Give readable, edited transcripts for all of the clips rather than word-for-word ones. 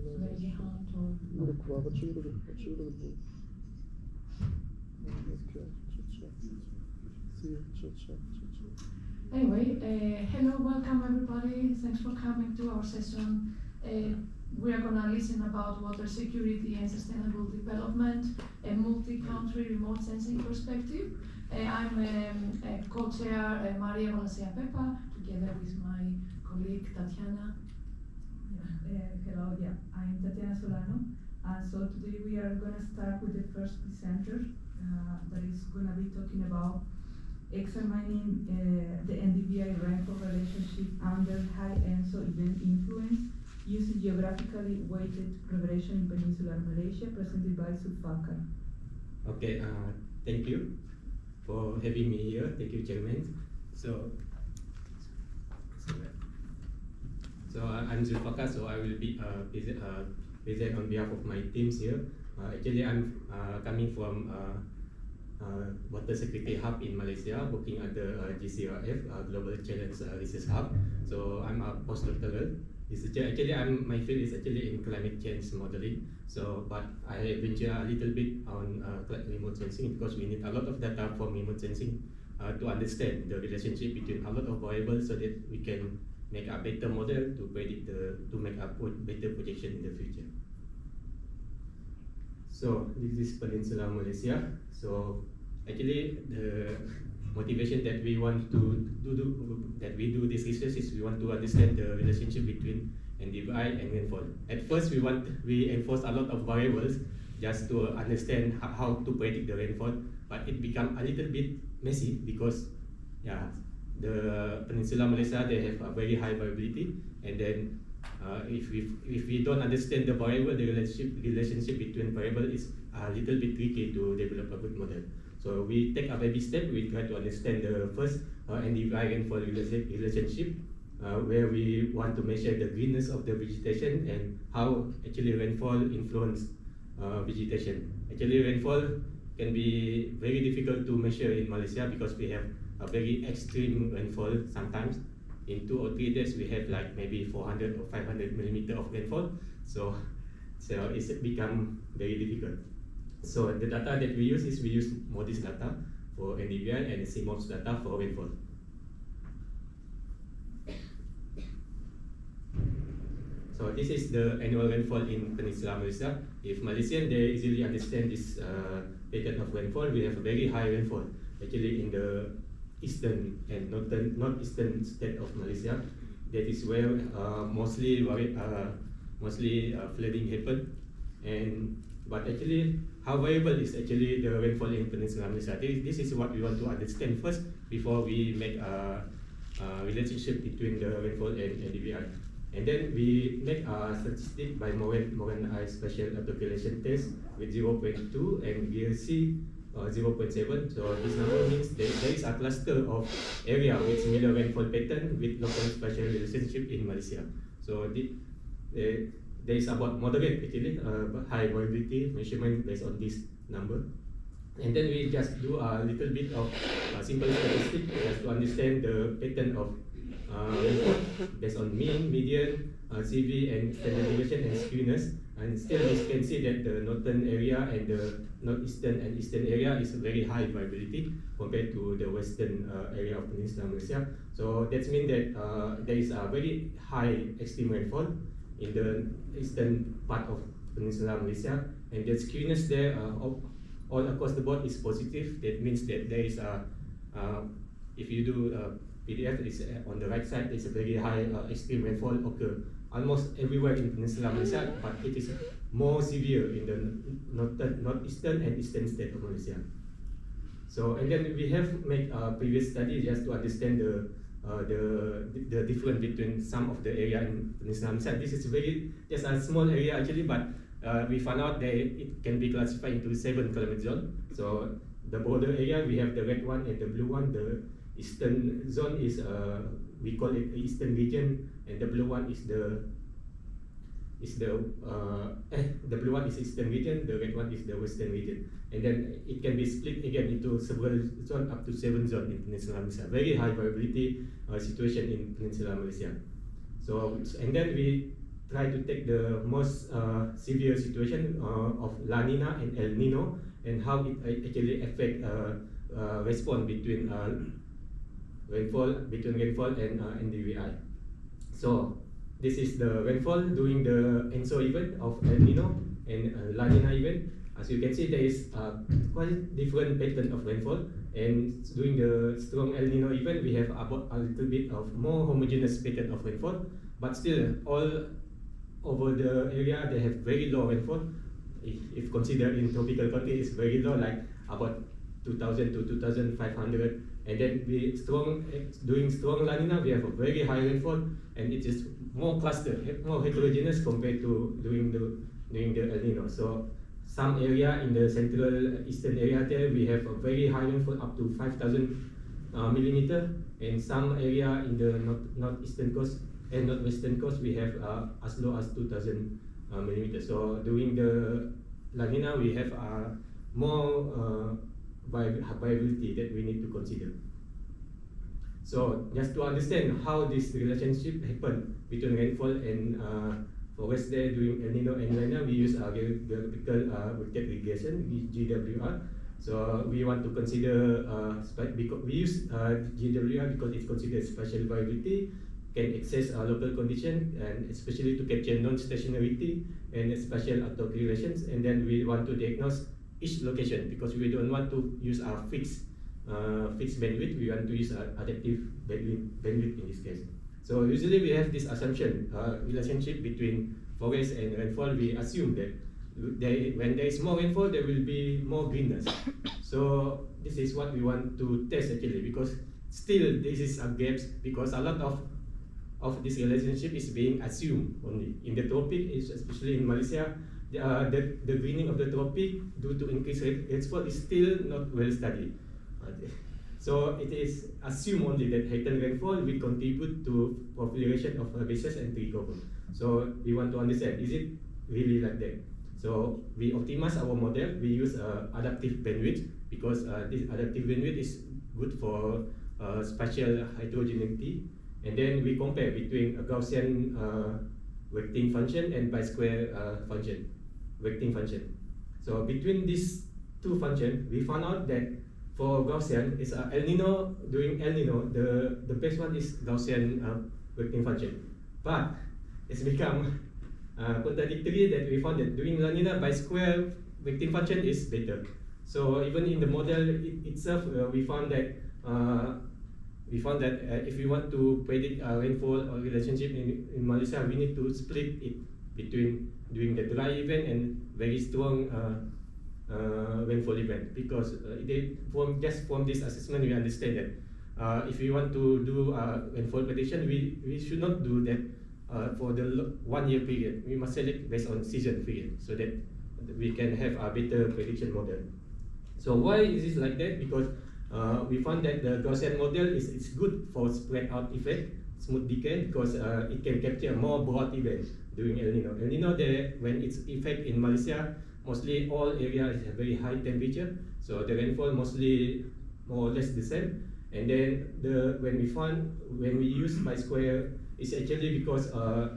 very hard or... Anyway, hello, welcome everybody. Thanks for coming to our session. We are going to listen about water security and sustainable development, a multi-country remote sensing perspective. I'm co-chair Maria Valencia-Pepa, together with my colleague Tatiana. Hello, I'm Tatiana Solano. So today we are going to start with the first presenter that is going to be talking about examining the NDVI-RAINFALL relationship under high ENSO event influence using geographically weighted regression in Peninsular Malaysia, presented by Zulfaqar. Okay, thank you for having me here. Thank you, Chairman. So I'm Zulfaqar, so I will be present on behalf of my teams here. Actually, I'm coming from Water Security Hub in Malaysia, working under GCRF, Global Challenge Research Hub. So I'm a postdoctoral researcher. Actually, my field is actually in climate change modeling. So, but I venture a little bit on remote sensing because we need a lot of data from remote sensing to understand the relationship between a lot of variables, so that we can make a better model to predict to make a better projection in the future. So this is Peninsular Malaysia. So actually the motivation that we want to do this research is we want to understand the relationship between NDVI and rainfall. At first we enforce a lot of variables just to understand how to predict the rainfall, but it become a little bit messy because the Peninsular Malaysia, they have a very high variability, and then if we don't understand the variable, the relationship between variable is a little bit tricky to develop a good model. So we take a baby step. We try to understand the first NDVI rainfall relationship, where we want to measure the greenness of the vegetation and how actually rainfall influence vegetation. Actually, rainfall can be very difficult to measure in Malaysia because we have a very extreme rainfall. Sometimes in 2 or 3 days we have like maybe 400 or 500 millimeter of rainfall. So it's become very difficult. So the data that we use is we use MODIS data for NDVI and CMOS data for rainfall. So this is the annual rainfall in Peninsular Malaysia. If Malaysian, they easily understand this pattern of rainfall. We have a very high rainfall actually in the eastern and northeastern state of Malaysia. That is where mostly flooding happen. But actually, how variable is actually the rainfall in Peninsular Malaysia? This is what we want to understand first before we make a relationship between the rainfall and NDVI. And then we make a statistic by Moran I spatial calculation test with 0.2 and VLC 0.7. So this number means there is a cluster of area with similar rainfall pattern with local spatial relationship in Malaysia. So there is about moderate actually high variability measurement based on this number. And then we just do a little bit of simple statistic just to understand the pattern of rainfall based on mean, median, CV, and standard deviation and skewness. And still we can see that the northern area and the northeastern and eastern area is very high variability compared to the western area of Peninsular Malaysia. So that means that there is a very high extreme rainfall in the eastern part of Peninsular Malaysia, and the skewness there all across the board is positive. That means that there is a if you do PDF, is on the right side, there's a very high extreme rainfall occur almost everywhere in Peninsular Malaysia, but it is more severe in the northeastern and eastern state of Malaysia. So, and then we have made a previous study just to understand the difference between some of the area in Peninsular Malaysia. This is just a small area actually, but we found out that it can be classified into 7 climate zones. So the border area, we have the red one and the blue one. The eastern zone is we call it the eastern region, and the blue one is the blue one is eastern region, the red one is the western region, and then it can be split again into several zones, up to 7 zones in Peninsular Malaysia. Very high variability situation in Peninsular Malaysia. So, and then we try to take the most severe situation of La Nina and El Nino, and how it actually affect response between rainfall and NDVI. So this is the rainfall during the ENSO event of El Nino and La Nina event. As you can see, there is quite different pattern of rainfall, and during the strong El Nino event, we have about a little bit of more homogeneous pattern of rainfall, but still all over the area they have very low rainfall. If considered in tropical country, it's very low, like about 2,000 to 2,500. And then during strong La Nina, we have a very high rainfall, and it is more clustered, more heterogeneous compared to during the El Nino. So some area in the central eastern area there, we have a very high rainfall up to 5,000 millimeter, and some area in the northeastern coast and northwestern coast, we have as low as 2,000 millimeter. So during the La Nina, we have more viability that we need to consider. So just to understand how this relationship happen between rainfall and forest there during El Nino and La Nina, we use geographical regression, GWR. So we want to consider because we use GWR because it's considered spatial variability, can access local condition, and especially to capture non-stationarity and spatial autocorrelations. And then we want to diagnose each location because we don't want to use our fixed bandwidth. We want to use adaptive bandwidth in this case. So usually we have this assumption relationship between forest and rainfall. We assume that when there is more rainfall, there will be more greenness. So this is what we want to test actually, because still this is a gaps, because a lot of this relationship is being assumed only. In the tropic, especially in Malaysia, the greening of the tropic due to increased rainfall is still not well studied. So it is assumed only that heightened rainfall will contribute to proliferation of herbaceous and tree cover. So we want to understand, is it really like that? So we optimize our model. We use adaptive bandwidth because this adaptive bandwidth is good for spatial heterogeneity. And then we compare between a Gaussian weighting function and bi-square weighting function. So between these two functions, we found out that for Gaussian, it's El Nino, during El Nino, the best one is Gaussian weighting function. But it's become contradictory that we found that during La Nina, bi-square weighting function is better. So even in the model itself, we found that if we want to predict rainfall or relationship in Malaysia, we need to split it between during the dry event and very strong rainfall event, because from this assessment we understand that if we want to do rainfall prediction, we should not do that for the 1 year period. We must select based on season period so that we can have a better prediction model. So why is this like that? Because we found that the Gaussian model is good for spread out effect, smooth decay, because it can capture more broad events during El Nino. El Nino, when its effect in Malaysia, mostly all areas have very high temperature, so the rainfall mostly more or less the same. And then when we use bi-square, it's actually because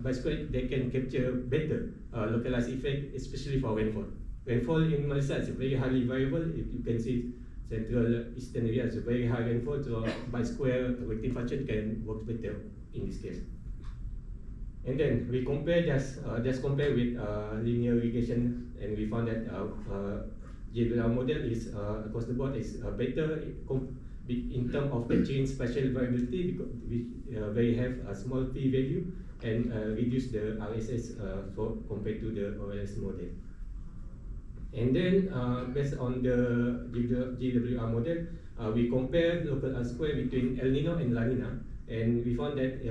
bi-square they can capture better localized effect, especially for rainfall. Rainfall in Malaysia is very highly variable. If you can see, central eastern area is a very high rainfall, so bi-square weighting function can work better in this case. And then we compare just compare with linear regression, and we found that GWR model is across the board is better in terms of capturing spatial variability, because we have a small p value and reduce the RSS compared to the OLS model. And then based on the GWR model, we compare local R-square between El Nino and La Nina, and we found that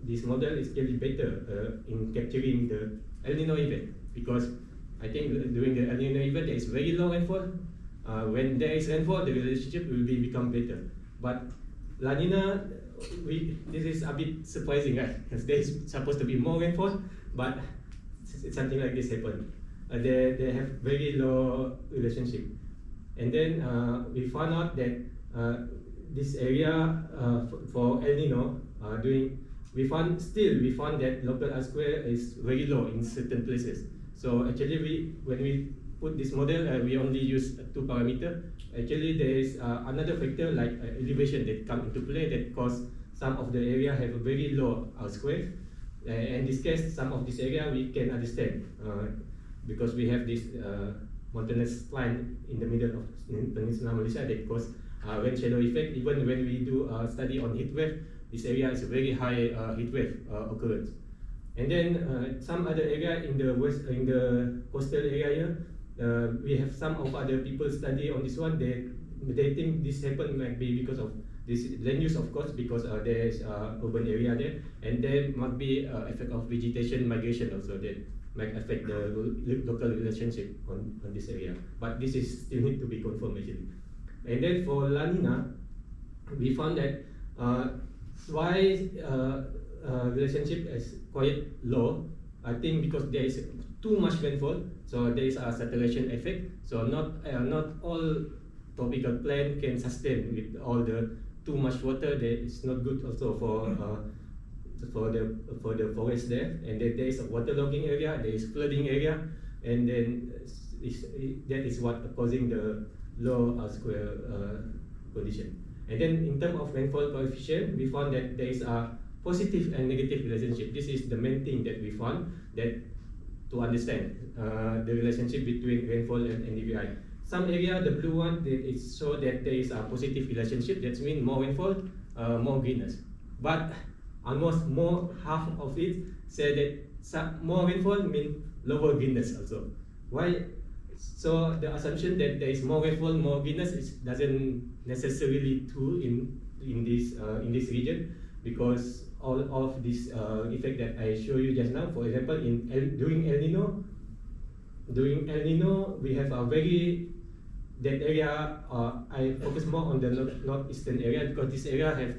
this model is really better in capturing the El Nino event, because I think during the El Nino event there is very low rainfall. When there is rainfall, the relationship will become better. But La Nina, this is a bit surprising, right? Because there is supposed to be more rainfall, but something like this happened. They have very low relationship. And then we found out that this area for El Nino, we found that local R square is very low in certain places. So actually, when we put this model, we only use 2 parameters. Actually, there is another factor like elevation that come into play that cause some of the area have a very low R square. In this case, some of this area we can understand because we have this mountainous line in the middle of Peninsular Malaysia that cause rain shadow effect. Even when we do a study on heat wave, this area is a very high heat wave occurrence. And then some other area in the coastal area, we have some of other people study on this one. They think this happened might be because of this land use, of course, because there is urban area there, and there might be effect of vegetation migration also that might affect the local relationship on this area. But this is still need to be confirmed actually. And then for La Nina, we found that why relationship is quite low. I think because there is too much rainfall, so there is a saturation effect. So not all tropical plant can sustain with all the too much water. That is not good also for the forest there. And then there is a waterlogging area, there is flooding area, and then that is what causing the low R square condition. And then in terms of rainfall coefficient, we found that there is a positive and negative relationship. This is the main thing that we found, that to understand the relationship between rainfall and NDVI. Some area, the blue one, it show that there is a positive relationship. That means more rainfall, more greenness. But almost half of it say that more rainfall means lower greenness also. Why? So the assumption that there is more rainfall, more greenness doesn't necessarily true in this region, because all of this effect that I show you just now. For example, during El Nino, we have a very that area. I focus more on the northeastern area because this area have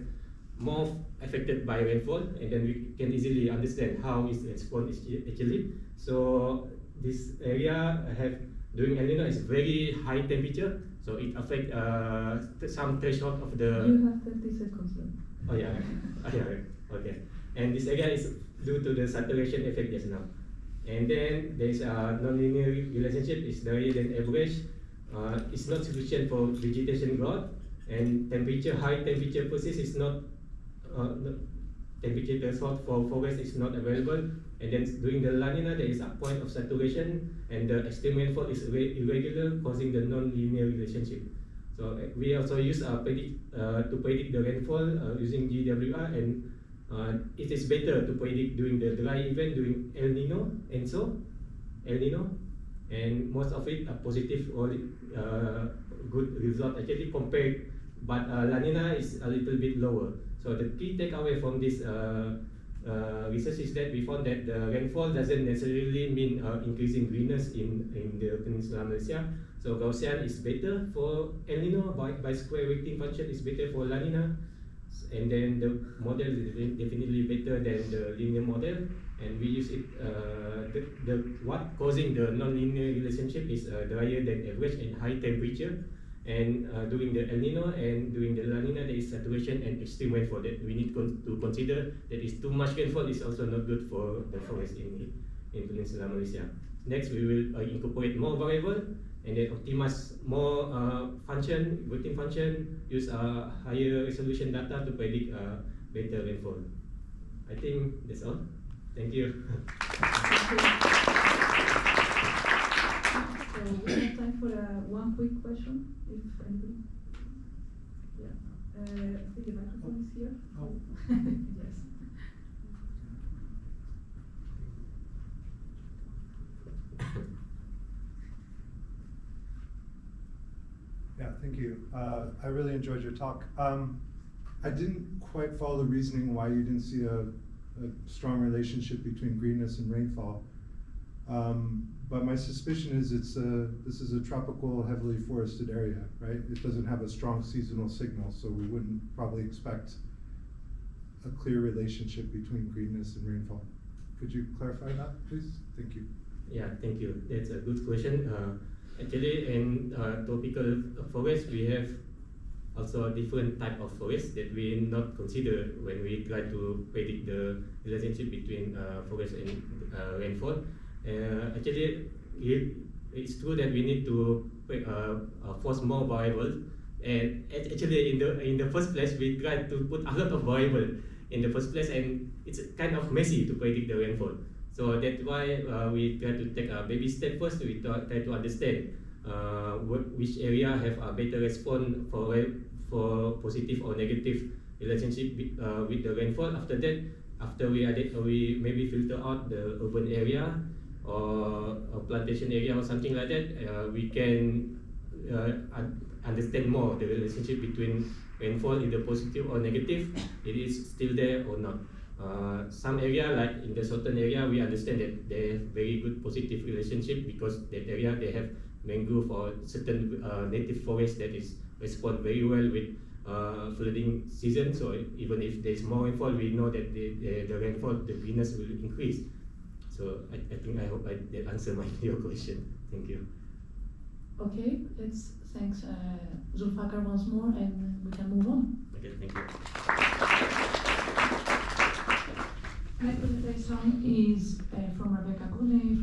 more affected by rainfall, and then we can easily understand how it's respond actually. So this area have during El Nino is very high temperature, so it affect some threshold of the. You have 30 seconds left. Oh yeah, okay. And this area is due to the saturation effect just now. And then there is a non-linear relationship. It's higher than average. It's not sufficient for vegetation growth, and high temperature persist is not. Temperature threshold for forest is not available. And then during the La Nina, there is a point of saturation, and the extreme rainfall is irregular, causing the non-linear relationship. So we also use to predict the rainfall using GWR, and it is better to predict during the dry event during El Nino, ENSO, El Nino, and most of it are positive or good result actually compared, but La Nina is a little bit lower. So the key takeaway from this research is that we found that the rainfall doesn't necessarily mean increasing greenness in the Peninsular Malaysia. So Gaussian is better for El Nino, by square weighting function is better for La Nina, and then the model is definitely better than the linear model, and we use it. What causing the non-linear relationship is drier than average and high temperature. And during the El Nino and during the La Nina, there is saturation and extreme rainfall that we need to consider. That is too much rainfall is also not good for the forest in Peninsular Malaysia. Next, we will incorporate more variable and then optimize more weighting function, use higher resolution data to predict better rainfall. I think that's all. Thank you. So we have time for one quick question, if anybody. Yeah. I think the microphone is here. Oh. Yes. Yeah, thank you. I really enjoyed your talk. I didn't quite follow the reasoning why you didn't see a strong relationship between greenness and rainfall. But my suspicion is this is a tropical, heavily forested area, right? It doesn't have a strong seasonal signal, so we wouldn't probably expect a clear relationship between greenness and rainfall. Could you clarify that, please? Thank you. Yeah, thank you. That's a good question. Actually, in tropical forest, we have also different type of forest that we not consider when we try to predict the relationship between forest and rainfall. Actually, it's true that we need to force more variables. And actually, in the first place, we tried to put a lot of variables in the first place, and it's kind of messy to predict the rainfall. So that's why we try to take a baby step first. We try to understand which area have a better response for positive or negative relationship with the rainfall. After that, after we maybe filter out the urban area or a plantation area or something like that, we can understand more the relationship between rainfall, either positive or negative, it is still there or not. Some area, like in the southern area, we understand that they have very good positive relationship because that area they have mangrove or certain native forest that is respond very well with flooding season. So even if there is more rainfall, we know that the rainfall, the greeness will increase. So I hope that answer your question. Thank you. Okay, let's thanks Zulfaqar once more, and we can move on. Okay, thank you. Next presentation is from Rebecca Cooney.